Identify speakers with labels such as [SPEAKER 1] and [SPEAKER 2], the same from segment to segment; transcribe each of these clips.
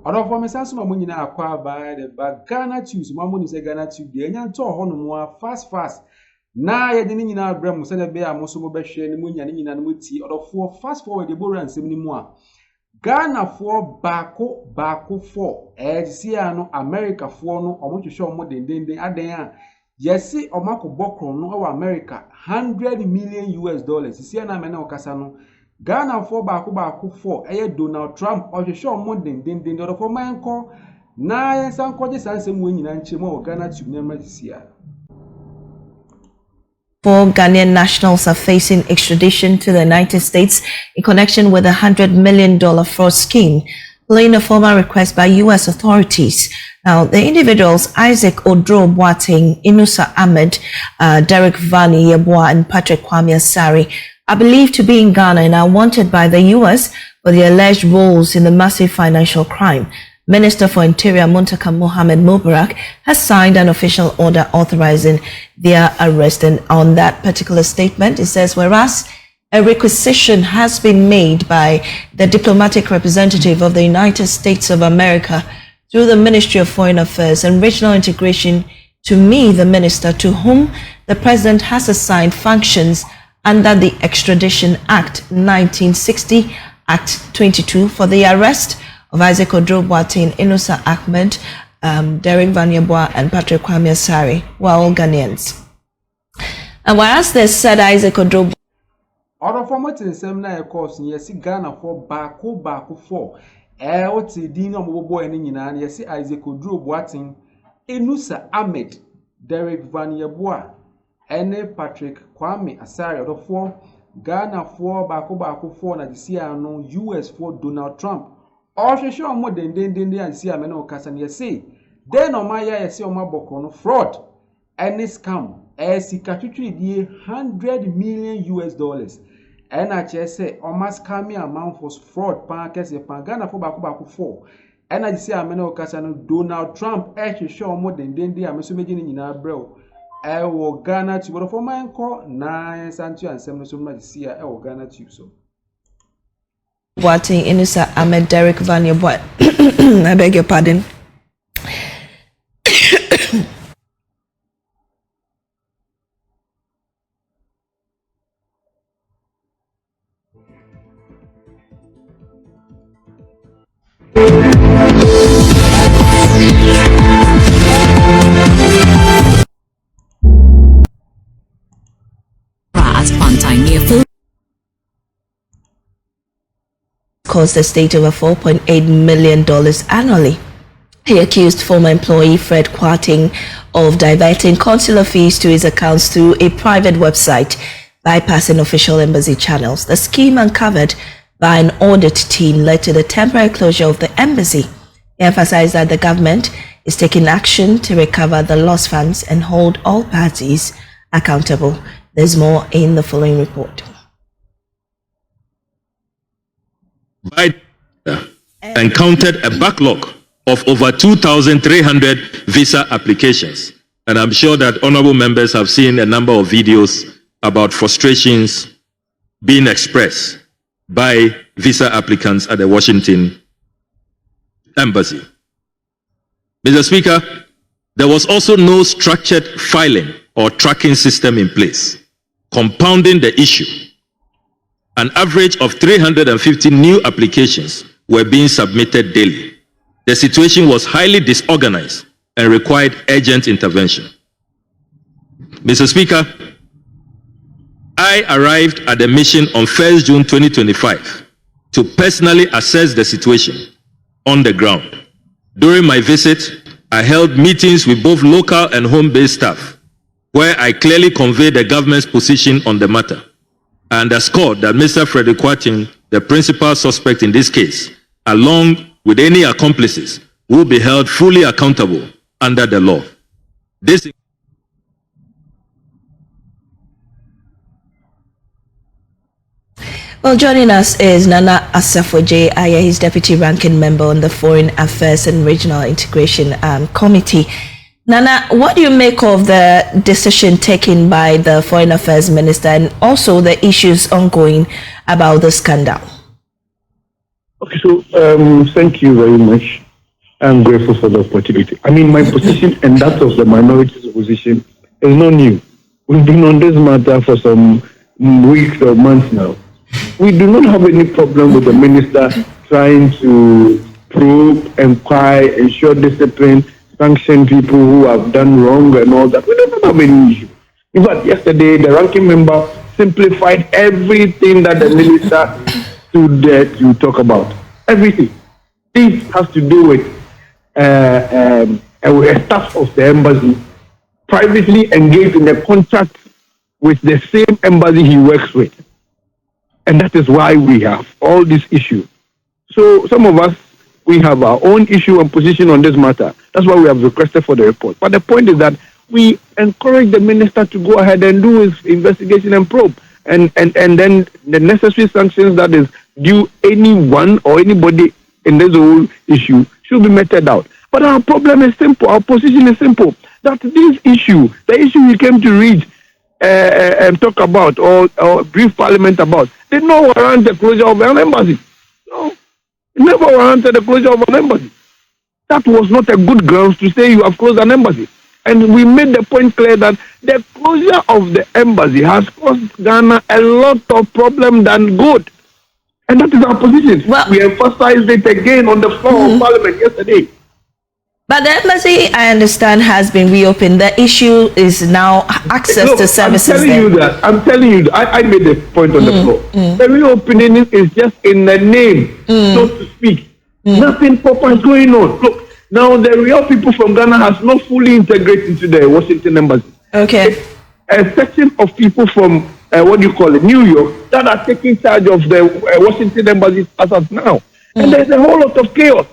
[SPEAKER 1] Odo for me sanso ma munyina akwa by the Ghanatube so ma muni se Ghanatube de enya nto ho no mo fast na ye de ni nyina abram se na be a mo so mo behwe ni munya ni nyina no muti odo for fast forward de boru ansem ni mu a Ghana for baako 4 si ano America for no omo twehwe omo dendenden adan a yesi omako bokron no wa America $100 million si ana me na okasa no Ghana for baako 4 Donald Trump ohwehwe omo dendenden do for manko na yensan koje sansem wo nyina nche mo Ghanatube na magisia.
[SPEAKER 2] 4 Ghanaian nationals are facing extradition to the United States in connection with a $100 million fraud scheme, following a formal request by U.S. authorities. Now, the individuals, Isaac Odro Boateng, Inusa Ahmed, Derek Vani Yeboah, and Patrick Kwame Asari, are believed to be in Ghana and are wanted by the U.S. for the alleged roles in the massive financial crime. Minister for Interior Muntaka Mohammed Mubarak has signed an official order authorizing their arrest. And on that particular statement, it says, whereas a requisition has been made by the diplomatic representative of the United States of America through the Ministry of Foreign Affairs and Regional Integration to me, the minister, to whom the president has assigned functions under the Extradition Act 1960, Act 22, for the arrest of Isaac Odro Boateng, Inusa Ahmed, Derek Vani Yeboah, and Patrick Kwame Asari, who are all Ghanaians. And whereas they said Isaac Odro
[SPEAKER 1] Order for what in some na course, yes, Ghana for baako 4. Oti din no bobo eni nyina na yes Isaac Odro Boateng, Inusa Ahmed, Derek Vani Yeboah, ene Patrick Kwame Asari. Order for Ghana for baako 4 na disi ano US for Donald Trump. Ohwehwe omo dendenden ansi amena okasa na yesi den no ma ya yesi omo boko no fraud any scam sika twitwidie $100 million ena chese omo scam amount for fraud pan kese pan Ghana for baako 4 ena disi amena okasa no Donald Trump ehwehwe omo dendenden ameso meji ni nyina brɛw wo Ghanatube for manko na santu ansem no so ma disi a wo Ghanatube so
[SPEAKER 2] Boateng, Inusa Ahmed, Derek Vani Yeboah. I beg your pardon. Cost the state over $4.8 million annually. He accused former employee Fred Boateng of diverting consular fees to his accounts through a private website, bypassing official embassy channels. The scheme, uncovered by an audit team, led to the temporary closure of the embassy. He emphasized that the government is taking action to recover the lost funds and hold all parties accountable. There's more in the following report.
[SPEAKER 3] Biden encountered a backlog of over 2,300 visa applications. And I'm sure that honorable members have seen a number of videos about frustrations being expressed by visa applicants at the Washington Embassy. Mr. Speaker, there was also no structured filing or tracking system in place, compounding the issue. An average of 350 new applications were being submitted daily. The situation was highly disorganized and required urgent intervention. Mr. Speaker, I arrived at the mission on 1st June 2025 to personally assess the situation on the ground. During my visit, I held meetings with both local and home-based staff, where I clearly conveyed the government's position on the matter. I underscored that Mr. Frederick Boateng, the principal suspect in this case, along with any accomplices, will be held fully accountable under the law.
[SPEAKER 2] Well, joining us is Nana Asafo Aya, his deputy ranking member on the Foreign Affairs and Regional Integration Committee. Nana, what do you make of the decision taken by the Foreign Affairs Minister and also the issues ongoing about the scandal?
[SPEAKER 4] Okay, so thank you very much. I'm grateful for the opportunity. I mean, my position and that of the minority's position is not new. We've been on this matter for some weeks or months now. We do not have any problem with the minister trying to probe, inquire, ensure discipline, sanction people who have done wrong and all that. We don't have any issue. In fact, yesterday, the ranking member simplified everything that the minister stood there to talk about. Everything. This has to do with a staff of the embassy privately engaged in a contract with the same embassy he works with. And that is why we have all these issues. So some of us, we have our own issue and position on this matter. That's why we have requested for the report. But the point is that we encourage the minister to go ahead and do his investigation and probe. And then the necessary sanctions that is due anyone or anybody in this whole issue should be meted out. But our problem is simple. Our position is simple. That this issue, the issue we came to read and talk about or brief parliament about, did not warrant the closure of an embassy. No, it never warranted the closure of an embassy. That was not a good grounds to say you have closed an embassy. And we made the point clear that the closure of the embassy has caused Ghana a lot of problem than good. And that is our position. Well, we emphasized it again on the floor of Parliament yesterday.
[SPEAKER 2] But the embassy, I understand, has been reopened. The issue is now access to services.
[SPEAKER 4] I'm telling you that. I made the point on the floor. The reopening is just in the name, so to speak. Nothing proper is going on. Look, now the real people from Ghana has not fully integrated into the Washington embassy.
[SPEAKER 2] Okay.
[SPEAKER 4] A section of people from New York that are taking charge of the Washington embassy as of now. And there's a whole lot of chaos.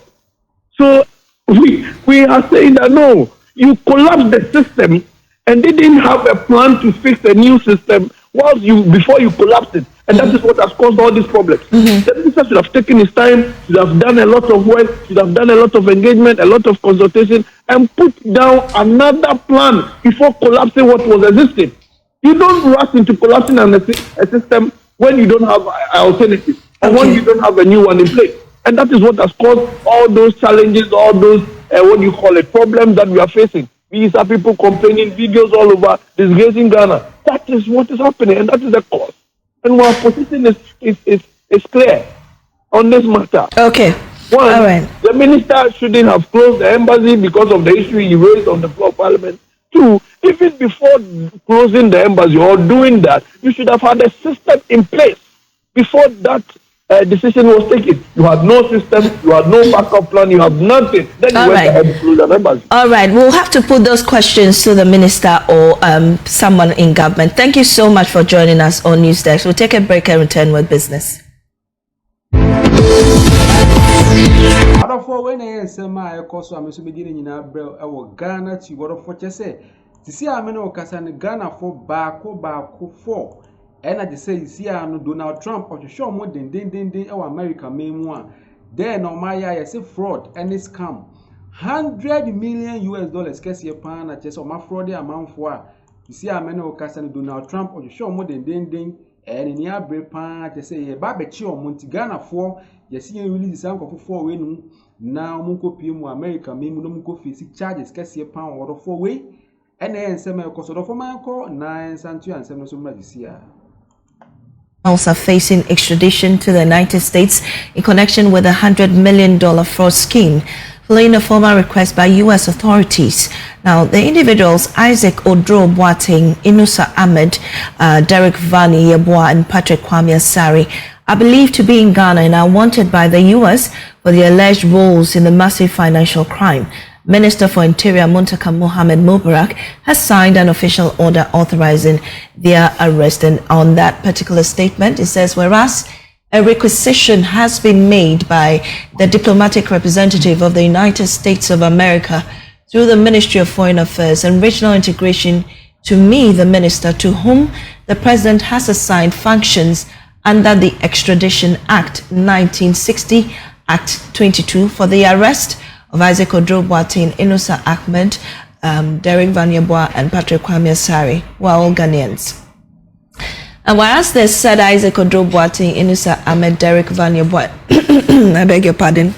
[SPEAKER 4] So we are saying that no, you collapse the system and they didn't have a plan to fix a new system before you collapse it. And that is what has caused all these problems. The minister should have taken his time, should have done a lot of work, should have done a lot of engagement, a lot of consultation, and put down another plan before collapsing what was existing. You don't rush into collapsing a system when you don't have an alternative, or when you don't have a new one in place. And that is what has caused all those challenges, all those, problems that we are facing. These are people complaining, videos all over, disgracing Ghana. That is what is happening, and that is the cause. And our position is clear on this matter.
[SPEAKER 2] Okay.
[SPEAKER 4] One,
[SPEAKER 2] all right.
[SPEAKER 4] The minister shouldn't have closed the embassy because of the issue he raised on the floor of Parliament. Two, even before closing the embassy or doing that, you should have had a system in place before that decision was taken. You had no system, you had no backup plan, you have nothing. Then you went ahead and closed the embassy.
[SPEAKER 2] All right, we'll have to put those questions to the minister or someone in government. Thank you so much for joining us on News Desk. We'll take a break and return with business.
[SPEAKER 1] When I say my course, I'm beginning in our Ghanatube. What of what you say? To see how many occasions Ghana for back for. And I say, see, Donald Trump or show more than our American main one. Then, no, my say fraud and it's scam. $100 million, case your pan at just my fraud amount for. You see how many occasions Donald Trump or show more than and in your break pan to say, a barbecue or Monte Ghana for. You see, you release the for 4 way. Now, Munko Pimu America, me Munko Fisi charges, case your pan or 4 way. And then, semi cost of my call 9 and 7 so much this year.
[SPEAKER 2] Are facing extradition to the United States in connection with a $100 million fraud scheme, following a formal request by U.S. authorities. Now, the individuals Isaac Odro Boateng, Inusa Ahmed, Derek Vani Yeboah, and Patrick Kwame Asari are believed to be in Ghana and are wanted by the U.S. for the alleged roles in the massive financial crime. Minister for Interior Muntaka Mohammed Mubarak has signed an official order authorizing their arrest. And on that particular statement, it says, whereas a requisition has been made by the diplomatic representative of the United States of America through the Ministry of Foreign Affairs and Regional Integration to me, the minister, to whom the president has assigned functions under the Extradition Act 1960, Act 22, for the arrest of Isaac Odro Boateng, Inusa Ahmed, Derek Vani Yeboah, and Patrick Kwame Asari, who are all Ghanaians. And whereas they said Isaac Odro Boateng, Inusa Ahmed, Derek Vani Yeboah, I beg your pardon,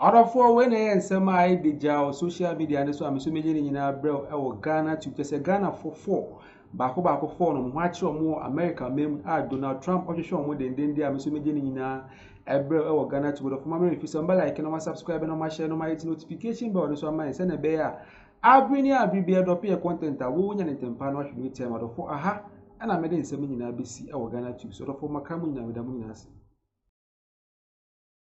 [SPEAKER 1] Adofo when nsema ai de jaw social media ne so ameso meje ni nyina brel e wo Ghanatube te se Ghana for 4 baako 4 no mo achi omo America mem a Donald Trump ohwehwe omo dendende ameso meje ni nyina e brel e wo Ghanatube do for ma if you like no ma subscribe no ma share no ma hit notification bell no so ma se na be ya abrini abibia do pe content a wo nya ne tempa no ahwe ni tema do for aha ana me de nsem nyina besi e wo Ghanatube so do for makamu nyina me da mu nyina